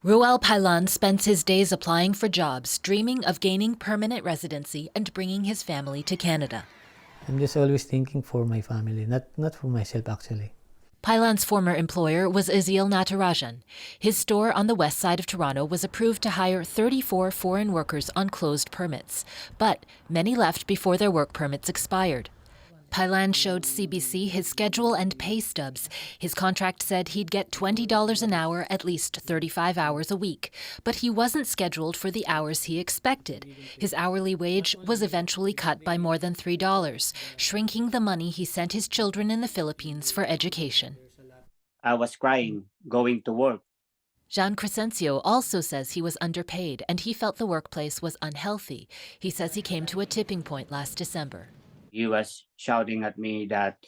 Roel Pailan spends his days applying for jobs, dreaming of gaining permanent residency and bringing his family to Canada. I'm just always thinking for my family, not for myself actually. Pailan's former employer was Azil Natarajan. His store on the west side of Toronto was approved to hire 34 foreign workers on closed permits, but many left before their work permits expired. Pailan showed CBC his schedule and pay stubs. His contract said he'd get $20 an hour, at least 35 hours a week, but he wasn't scheduled for the hours he expected. His hourly wage was eventually cut by more than $3, shrinking the money he sent his children in the Philippines for education. I was crying going to work. Jean Crescencio also says he was underpaid and he felt the workplace was unhealthy. He says he came to a tipping point last December. He was shouting at me that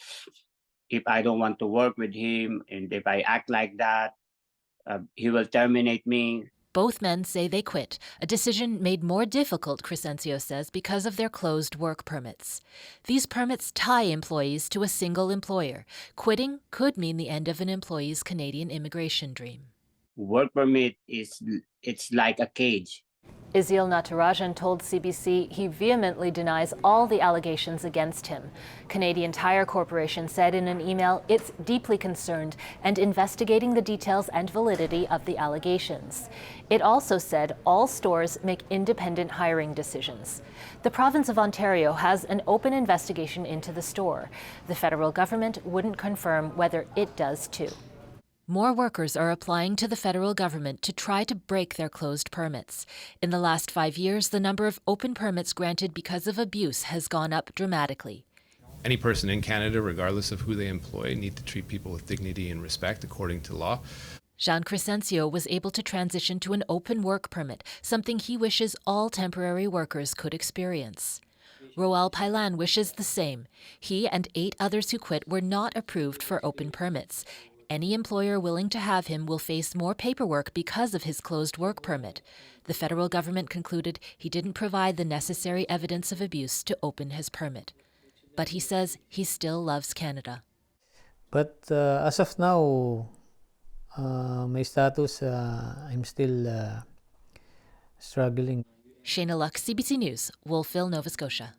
if I don't want to work with him and if I act like that, he will terminate me. Both men say they quit, a decision made more difficult, Crescencio says, because of their closed work permits. These permits tie employees to a single employer. Quitting could mean the end of an employee's Canadian immigration dream. Work permit it's like a cage. Azil Natarajan told CBC he vehemently denies all the allegations against him. Canadian Tire Corporation said in an email it's deeply concerned and investigating the details and validity of the allegations. It also said all stores make independent hiring decisions. The province of Ontario has an open investigation into the store. The federal government wouldn't confirm whether it does too. More workers are applying to the federal government to try to break their closed permits. In the last 5 years, the number of open permits granted because of abuse has gone up dramatically. Any person in Canada, regardless of who they employ, need to treat people with dignity and respect according to law. Jean Crescencio was able to transition to an open work permit, something he wishes all temporary workers could experience. Roel Pailan wishes the same. He and 8 others who quit were not approved for open permits. Any employer willing to have him will face more paperwork because of his closed work permit. The federal government concluded he didn't provide the necessary evidence of abuse to open his permit. But he says he still loves Canada. But as of now, my status, I'm still struggling. Shayna Luck, CBC News, Wolfville, Nova Scotia.